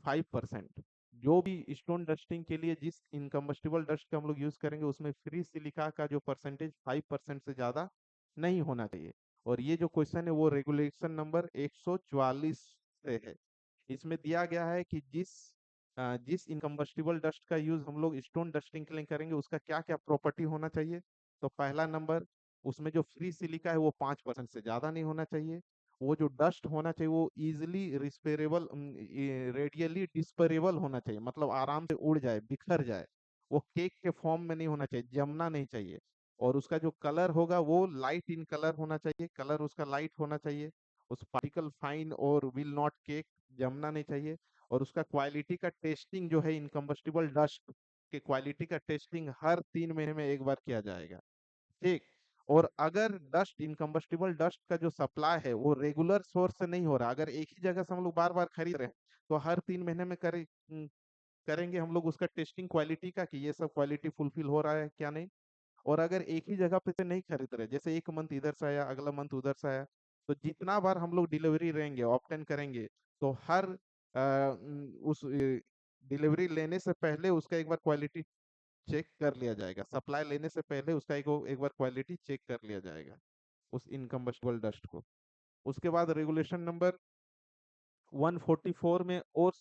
5%। जो भी स्टोन डस्टिंग के लिए जिस इनकम्बस्टिबल डस्ट का हम लोग यूज करेंगे उसमें फ्री सिलिका का जो परसेंटेज 5% से ज्यादा नहीं होना चाहिए। और ये जो क्वेश्चन है वो रेगुलेशन नंबर 144 से है। इसमें दिया गया है कि जिस इनकम्बस्टिबल डस्ट का यूज हम लोग स्टोन डस्टिंग के लिए करेंगे उसका क्या क्या प्रॉपर्टी होना चाहिए। तो पहला नंबर, उसमें जो फ्री सिलिका है वो 5% से ज्यादा नहीं होना चाहिए। वो जो डस्ट होना चाहिए वो इजिली रिस्पेरेबल, रेडियली डिस्परेबल होना चाहिए, मतलब आराम से उड़ जाए, बिखर जाए। वो केक के फॉर्म में नहीं होना चाहिए, जमना नहीं चाहिए। और उसका जो कलर होगा वो लाइट इन कलर होना चाहिए, कलर उसका लाइट होना चाहिए। उस पार्टिकल फाइन और विल नॉट केक, जमना नहीं चाहिए। और उसका क्वालिटी का टेस्टिंग जो है इनकम्बस्टिबल डस्ट के क्वालिटी का टेस्टिंग हर 3 महीने में एक बार किया जाएगा। ठीक। और अगर डस्ट इनकम्बस्टिबल डस्ट का जो सप्लाई है वो रेगुलर सोर्स से नहीं हो रहा, अगर एक ही जगह से हम लोग बार बार खरीद रहे हैं, तो हर 3 महीने में करेंगे हम लोग उसका टेस्टिंग क्वालिटी का, कि ये सब क्वालिटी फुलफिल हो रहा है क्या नहीं। और अगर एक ही जगह पे से नहीं खरीद रहे, जैसे एक मंथ इधर से आया, अगला मंथ उधर से आया, तो जितना बार हम लोग डिलीवरी रहेंगे, ऑप्टेन करेंगे, तो हर उस डिलीवरी लेने से पहले उसका एक बार क्वालिटी चेक कर लिया जाएगा, सप्लाई लेने से पहले उसका एक बार क्वालिटी चेक कर लिया जाएगा उस इनकम्बस्टिबल डस्ट को। उसके बाद रेगुलेशन नंबर 144 में और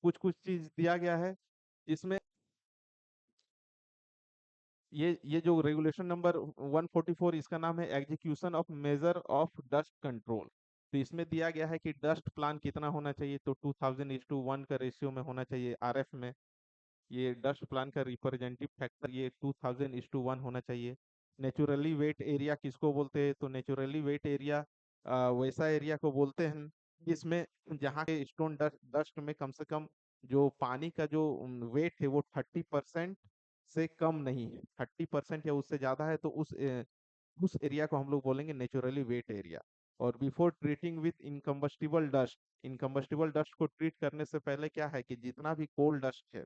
कुछ कुछ चीज दिया गया है इसमें। ये जो रेगुलेशन नंबर 144, इसका नाम है execution of measure of dust control. तो इसमें दिया गया है कि डस्ट प्लान कितना होना चाहिए, तो 2000:1 का रेशियो में होना चाहिए आरएफ में। ये डस्ट प्लान का रिप्रेजेंटेटिव फैक्टर ये 2000:1 होना चाहिए। नेचुरली वेट एरिया किसको बोलते हैं, तो नेचुरली वेट एरिया वैसा एरिया को बोलते हैं जिसमें जहाँ के स्टोन डस्ट डस्ट में कम से कम जो पानी का जो वेट है वो 30% से कम नहीं है, 30% या उससे ज्यादा है, तो उस एरिया को हम लोग बोलेंगे नेचुरली वेट एरिया। और before treating with इनकम्बस्टिबल dust, इनकम्बस्टिबल dust को ट्रीट करने से पहले क्या है कि जितना भी कोल्ड डस्ट है,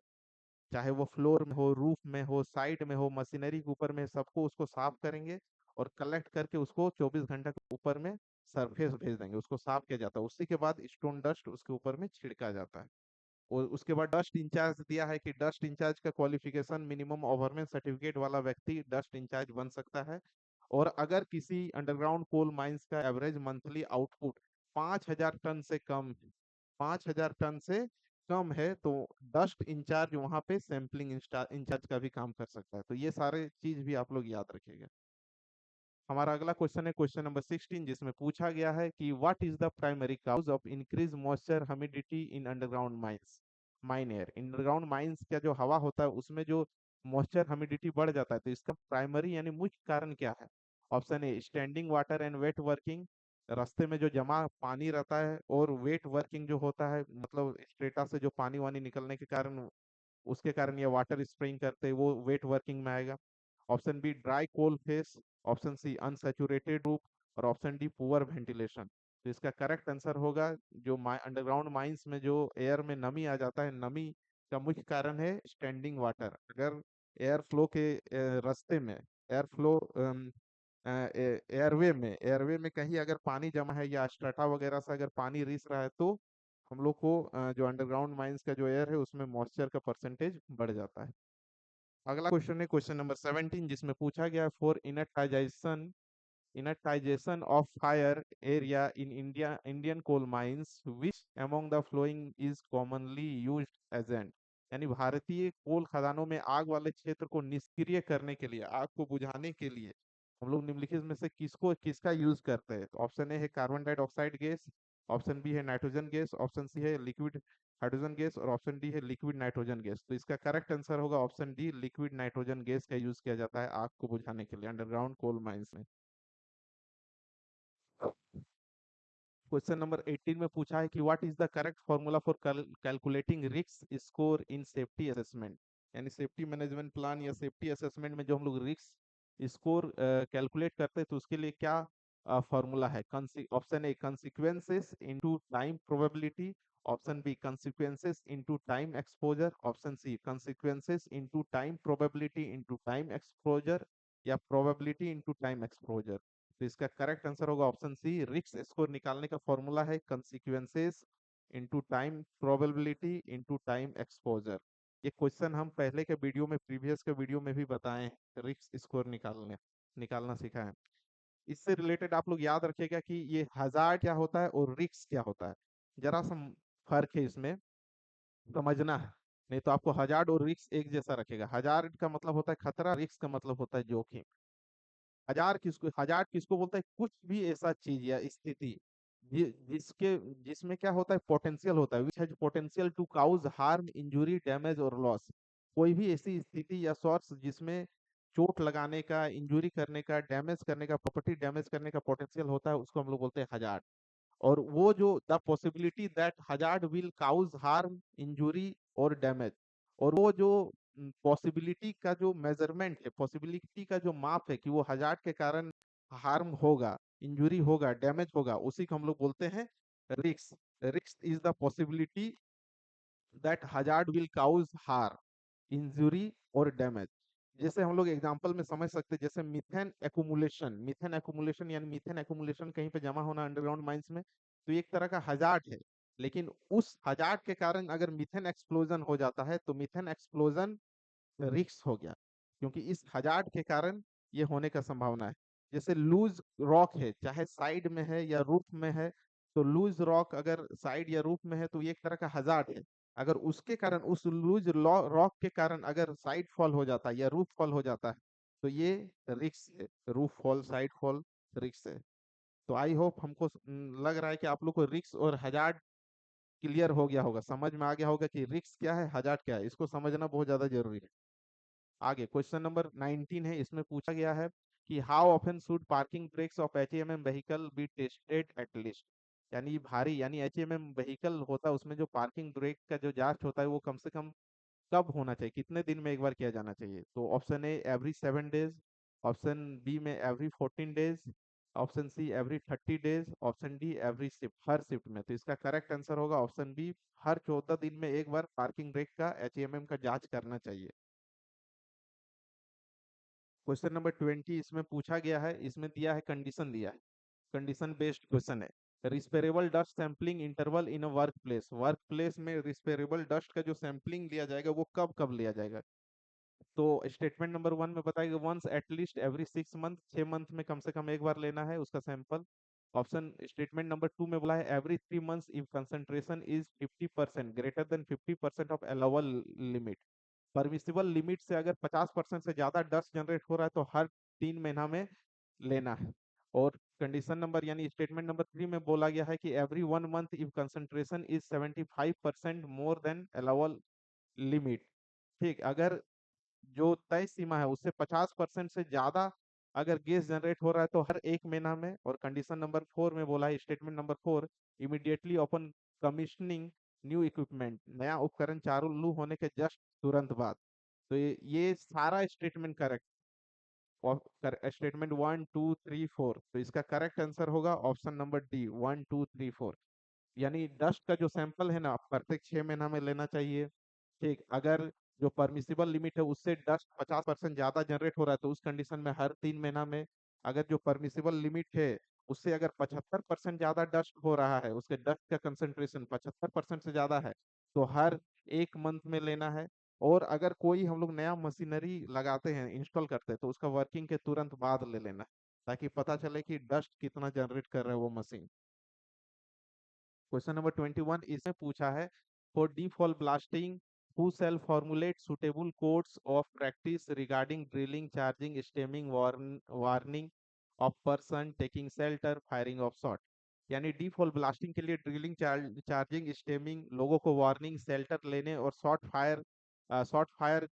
चाहे वो फ्लोर में हो, रूफ में हो, साइड में हो, मशीनरी के ऊपर में, सबको उसको साफ करेंगे और कलेक्ट करके उसको 24 घंटा के ऊपर में सरफेस भेज देंगे, उसको साफ किया जाता है। उसी के बाद स्टोन डस्ट उसके ऊपर में छिड़का जाता है। और उसके बाद डस्ट इंचार्ज दिया है कि डस्ट इंचार्ज का क्वालिफिकेशन मिनिमम ओवरमेन सर्टिफिकेट वाला व्यक्ति डस्ट इंचार्ज बन सकता है। और अगर किसी अंडरग्राउंड कोल माइंस का एवरेज मंथली आउटपुट 5,000 टन से कम है, 5,000 टन से कम है, तो डस्ट इंचार्ज वहां पे सैंपलिंग इंचार्ज का भी काम कर सकता है। तो ये सारे चीज भी आप लोग याद रखिएगा। हमारा अगला क्वेश्चन है क्वेश्चन नंबर 16, जिसमें पूछा गया है कि what is the primary cause of increase moisture humidity in underground mines, mine air. Underground mines का जो हवा होता है उसमें जो मॉइस्चर ह्यूमिडिटी बढ़ जाता है, तो इसका प्राइमरी यानी मुख्य कारण क्या है। Option A standing water and wet working, रास्ते में जो जमा पानी रहता है, और वेट वर्किंग जो होता है मतलब स्ट्रेटा से जो पानी वानी निकलने के कारण, उसके कारण ये वाटर स्प्रेइंग करते हैं, वो वेट वर्किंग में आएगा। ऑप्शन बी ड्राई कोल फेस, ऑप्शन सी अनसैचुरेटेड रूप, और ऑप्शन डी पुअर वेंटिलेशन। तो इसका करेक्ट आंसर होगा जो अंडरग्राउंड माइंस में जो एयर में नमी आ जाता है, नमी का मुख्य कारण है स्टैंडिंग वाटर। अगर एयर फ्लो के रास्ते में, एयर फ्लो एयरवे में कहीं अगर पानी जमा है या स्ट्रेटा वगैरह से अगर पानी रिस रहा है, तो हम लोग को जो अंडरग्राउंड माइंस का जो एयर है उसमें मॉइस्चर का परसेंटेज बढ़ जाता है। अगला क्वेश्चन है क्वेश्चन नंबर 17, जिसमें पूछा गया for inertization of fire area in Indian coal mines, which among the following is commonly used agent। यानी भारतीय कोल खदानों में आग वाले क्षेत्र को निष्क्रिय करने के लिए, आग को बुझाने के लिए हम लोग निम्नलिखित में से किसका यूज करते हैं। तो ऑप्शन ए है carbon dioxide gas, option B है नाइट्रोजन गैस, ऑप्शन सी है लिक्विड हाइड्रोजन गैस, और ऑप्शन डी है लिक्विड नाइट्रोजन गैस। तो इसका करेक्ट आंसर होगा option D, liquid nitrogen gas का यूज किया जाता है आग को बुझाने के लिए अंडरग्राउंड कोल माइंस में। क्वेश्चन नंबर 18 में पूछा है कि what is the correct formula for calculating risk score in safety assessment. यानी सेफ्टी मैनेजमेंट प्लान या सेफ्टी असेसमेंट में जो हम लोग रिस्क स्कोर कैलकुलेट करते हैं, तो उसके लिए क्या फॉर्मूला है। Option A consequences into time probability, option B consequences into time exposure, option C consequences into time probability into time exposure, या प्रोबेबिलिटी इनटू टाइम एक्सपोजर। तो इसका करेक्ट आंसर होगा ऑप्शन सी, रिस्क स्कोर निकालने का formula है consequences into time probability into time exposure. ये question हम पहले के वीडियो में, प्रीवियस के वीडियो में भी बताए हैं, रिस्क स्कोर निकालना सीखा है। इससे रिलेटेड आप लोग याद रखिएगा कि ये हजार्ड क्या होता है और रिस्क क्या होता है, जरा सा फर्क है इसमें, समझना है। नहीं तो आपको हजार्ड और रिस्क एक जैसा रखेगा। हजार्ड का मतलब होता है खतरा, रिस्क का मतलब होता है जोखिम। हजार किसको बोलता है? कुछ भी ऐसा चीज या स्थिति जिसके जिसमें क्या होता है, पोटेंशियल होता है, which has potential to cause harm, injury, damage और लॉस। कोई भी ऐसी स्थिति या सोर्स जिसमें चोट लगाने का, इंजुरी करने का, डैमेज करने का, प्रॉपर्टी डैमेज करने का पोटेंशियल होता है, उसको हम लोग बोलते हैं हजार। और वो जो the possibility that hazard will cause harm, injury और डैमेज, और वो जो पॉसिबिलिटी का जो मेजरमेंट है, पॉसिबिलिटी का जो माप है कि वो हजार्ड के कारण हार्म होगा, इंजुरी होगा, डैमेज होगा, उसी को हम लोग बोलते हैं risk. Risk is the possibility that hazard will cause harm, injury और डैमेज। जैसे हम लोग एग्जांपल में समझ सकते हैं, जैसे मीथेन एक्यूमुलेशन, मीथेन एक्यूमुलेशन यानी मीथेन एक्यूमुलेशन कहीं पे जमा होना अंडरग्राउंड माइंस में, तो ये एक तरह का हजार्ड है। लेकिन उस हजार्ड के कारण अगर मीथेन एक्सप्लोजन हो जाता है तो मीथेन एक्सप्लोजन रिस्क हो गया, क्योंकि इस हजार्ड के कारण ये होने का संभावना है। जैसे लूज रॉक है, चाहे साइड में है या रूफ में है, तो लूज रॉक अगर साइड या रूफ में है तो ये एक तरह का हजार्ड है। अगर उसके कारण, उस लूज रॉक के कारण अगर साइड फॉल हो जाता है या रूफ फॉल हो जाता है, तो ये रिस्क है, roof fall, side fall risk है। तो आई होप हमको लग रहा है कि आप लोग को रिस्क और हजार्ड क्लियर हो गया होगा, समझ में आ गया होगा कि रिस्क क्या है, हजार्ड क्या है। इसको समझना बहुत ज्यादा जरूरी है। आगे क्वेश्चन नंबर 19 है, इसमें पूछा गया है कि how often should parking brakes of HMM vehicle be tested at least. यानी भारी, यानी एचएमएम व्हीकल होता है, उसमें जो पार्किंग ब्रेक का जो जांच होता है वो कम से कम कब होना चाहिए, कितने दिन में एक बार किया जाना चाहिए? तो option A every 7 days, option B में every 14 days, option C every 30 days, option D every shift, हर शिफ्ट में। तो इसका करेक्ट आंसर होगा ऑप्शन बी, हर 14 दिन में एक बार पार्किंग ब्रेक का, एचएमएम का जांच करना चाहिए। क्वेश्चन नंबर 20 इसमें पूछा गया है, इसमें दिया है, कंडीशन दिया है, कंडीशन बेस्ड क्वेश्चन है। Respirable dust sampling interval in a work place, work place में रिस्पेरेबल डस्ट का जो सैंपलिंग लिया जाएगा वो कब कब लिया जाएगा? तो स्टेटमेंट नंबर 1 में बताएगा once at least every 6 month, 6 month में कम से कम एक बार लेना है उसका सैंपल। ऑप्शन स्टेटमेंट नंबर 2 में बोला है every 3 months if concentration is 50% greater than 50% of allowable limit. Permissible limit से अगर 50% से ज्यादा डस्ट जनरेट हो रहा है तो हर 3 महीना में लेना है। और कंडीशन नंबर यानी स्टेटमेंट नंबर 3 में बोला गया है कि every 1 month if concentration is 75% more than allowable limit. ठीक, अगर जो तय सीमा है उससे 50% से ज्यादा अगर गैस जनरेट हो रहा है तो हर 1 महीना में। और कंडीशन नंबर 4 में बोला है, statement number 4, immediately upon commissioning new equipment, नया उपकरण चालू होने के जस्ट तुरंत बाद। तो ये सारा स्टेटमेंट करेक्ट, स्टेटमेंट 1 2 3 4, तो इसका करेक्ट आंसर होगा ऑप्शन नंबर डी, 1 2 3 4। यानी डस्ट का जो सैंपल है ना, प्रत्येक 6 महीना में लेना चाहिए। ठीक, अगर जो परमिसिबल लिमिट है उससे डस्ट 50% ज्यादा जनरेट हो रहा है तो उस कंडीशन में हर 3 महीना में। अगर जो परमिसिबल लिमिट है उससे अगर 75% ज्यादा डस्ट हो रहा है, उसके डस्ट का कंसेंट्रेशन 75% से ज्यादा है, तो हर 1 मंथ में लेना है। और अगर कोई हम लोग नया मशीनरी लगाते हैं, इंस्टॉल करते हैं, तो उसका वर्किंग के तुरंत बाद ले लेना है, ताकि पता चले कि डस्ट कितना जनरेट कर रहा है वो मशीन। क्वेश्चन नंबर 21 इसमें पूछा है for default blasting who shall formulate suitable codes of practice regarding drilling, charging, stemming, warning of person taking shelter, firing of shot। यानी डिफॉल्ट ब्लास्टिंग के लिए ड्रिलिंग, चार्जिंग, स्टेमिंग, लोगों को वार्निंग, शेल्टर लेने और शॉट फायर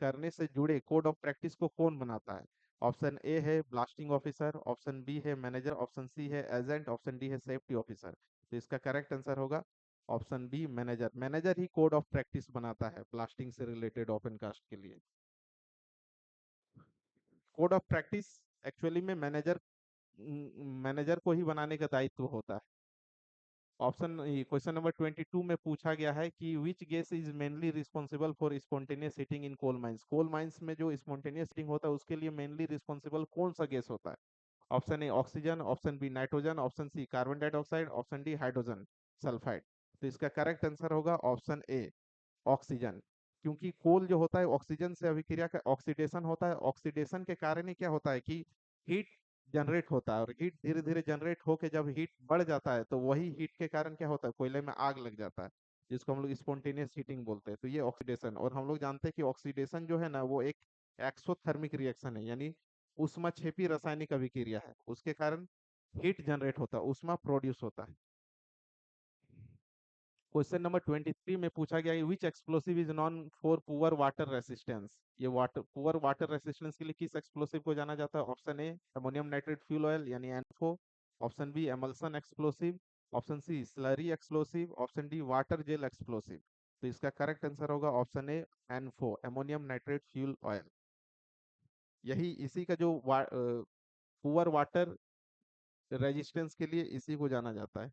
करने से जुड़े कोड ऑफ प्रैक्टिस को कौन बनाता है? ऑप्शन ए है ब्लास्टिंग ऑफिसर, ऑप्शन बी है मैनेजर, ऑप्शन सी है एजेंट, ऑप्शन डी है सेफ्टी ऑफिसर। तो इसका करेक्ट आंसर होगा ऑप्शन बी, मैनेजर। मैनेजर ही कोड ऑफ प्रैक्टिस बनाता है ब्लास्टिंग से रिलेटेड ओपन कास्ट के लिए। कोड ऑफ प्रैक्टिस एक्चुअली में मैनेजर, मैनेजर को ही बनाने का दायित्व होता है। ऑप्शन, क्वेश्चन नंबर 22 में पूछा गया है कि which gas is mainly responsible for spontaneous heating in coal mines, coal mines में जो स्पॉन्टेनियस हीटिंग होता है उसके लिए मेनली रिस्पॉन्सिबल कौन सा गैस होता है? Option A oxygen, option B nitrogen, option C carbon dioxide, option D hydrogen sulphide. तो इसका करेक्ट आंसर होगा ऑप्शन ए, ऑक्सीजन। क्योंकि कोल जो होता है ऑक्सीजन से अभिक्रिया का ऑक्सीडेशन होता है, ऑक्सीडेशन के कारण ही क्या होता है कि हीट जनरेट होता है, और हीट धीरे धीरे जनरेट होके जब हीट बढ़ जाता है तो वही हीट के कारण क्या होता है, कोयले में आग लग जाता है, जिसको हम लोग स्पॉन्टेनियस हीटिंग बोलते हैं। तो ये ऑक्सीडेशन, और हम लोग जानते हैं कि ऑक्सीडेशन जो है ना वो एक एक्सोथर्मिक रिएक्शन है, यानी उष्माक्षेपी रासायनिक अभिक्रिया है, उसके कारण हीट जनरेट होता है, उष्मा प्रोड्यूस होता है। क्वेश्चन नंबर 23 में पूछा गया है which explosive is known for poor water resistance. ये वाटर पुअर वाटर रेसिस्टेंस के लिए किस एक्सप्लोसिव को जाना जाता है? Option A ammonium nitrate fuel oil यानी ANFO, option B emulsion explosive, option C slurry explosive, option D water gel explosive. तो इसका करेक्ट आंसर होगा option A ANFO, ammonium nitrate fuel oil. यही इसी का जो पुअर वाटर रेजिस्टेंस के लिए इसी को जाना जाता है।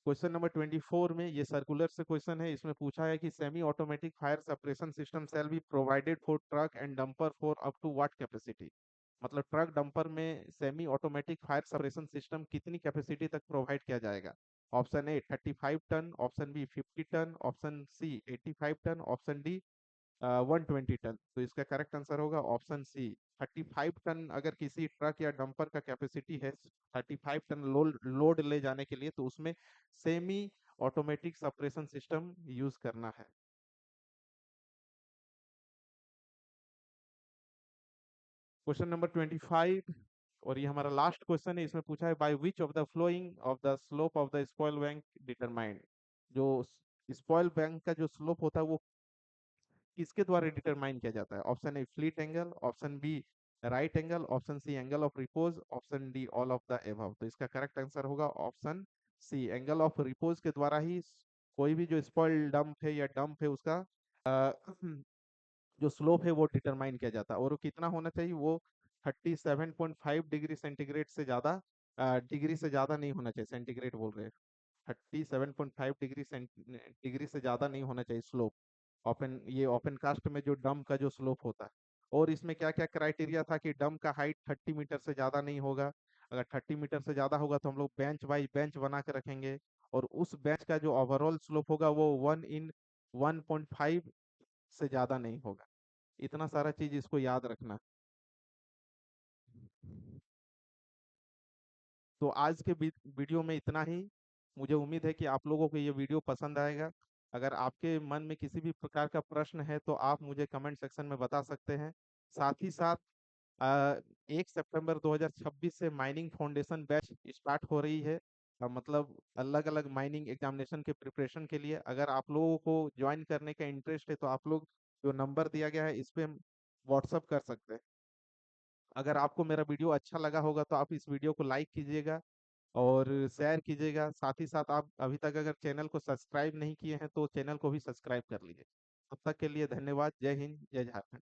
क्वेश्चन नंबर 24 में ये सर्कुलर से क्वेश्चन है, इसमें पूछा है कि semi automatic fire suppression system shall be provided for truck and dumper for up to what capacity. मतलब ट्रक डंपर में semi automatic fire suppression system कितनी कैपेसिटी तक प्रोवाइड किया जाएगा? Option A 35 ton, option B 50 ton, option C 85 ton, option D 120 ton. तो इसका correct answer होगा option C 35 ton. अगर किसी ट्रक या डंपर का कैपेसिटी है 35 टन लोड ले जाने के लिए, तो उसमें semi automatic suppression system use करना है। क्वेश्चन नंबर 25 और ये हमारा लास्ट क्वेश्चन है, इसमें पूछा है by which of the flowing of the slope of the spoil bank determined. जो स्पॉइल बैंक का जो स्लोप होता है वो किसके द्वारा डिटरमाइन किया जाता है? Option A fleet angle, option B right angle, option C angle of repose, option D all of the above. तो इसका करेक्ट आंसर होगा option C, angle of repose के द्वारा ही कोई भी जो स्पॉइल डंप है या डंप है उसका अ, जो स्लोप है वो डिटरमाइन किया जाता है। और वो कितना होना चाहिए? वो 37.5 डिग्री सेंटीग्रेड से ज्यादा डिग्री से ज्यादा नहीं होना चाहिए, सेंटीग्रेड बोल रहे हैं। 37.5 डिग्री से ज्यादा नहीं होना चाहिए स्लोप। ओपन कास्ट में जो डम का जो स्लोप होता है। और इसमें क्या क्या क्राइटेरिया था कि डम का हाइट 30 मीटर से ज्यादा नहीं होगा। अगर 30 मीटर से ज्यादा होगा तो हम लोग बेंच बाई बेंच बना के रखेंगे। और उस बेंच का जो ओवरऑल स्लोप होगा वो 1/1.5 से ज्यादा नहीं होगा। इतना सारा चीज इसको याद रखना। तो आज के वीडियो में इतना ही। मुझे उम्मीद है कि आप लोगों को ये वीडियो पसंद आएगा। अगर आपके मन में किसी भी प्रकार का प्रश्न है तो आप मुझे कमेंट सेक्शन में बता सकते हैं। साथ ही साथ 1 सितंबर 2026 से माइनिंग फाउंडेशन बैच स्टार्ट हो रही है। मतलब अलग अलग माइनिंग एग्जामिनेशन के प्रिपरेशन के लिए अगर आप लोगों को ज्वाइन करने का इंटरेस्ट है तो आप लोग जो नंबर दिया गया है इस पे व्हाट्सअप कर सकते हैं। अगर आपको मेरा वीडियो अच्छा लगा होगा तो आप इस वीडियो को लाइक कीजिएगा और शेयर कीजिएगा। साथ ही साथ आप अभी तक अगर चैनल को सब्सक्राइब नहीं किए हैं तो चैनल को भी सब्सक्राइब कर लीजिए। तब तक के लिए धन्यवाद। जय हिंद, जय झारखंड।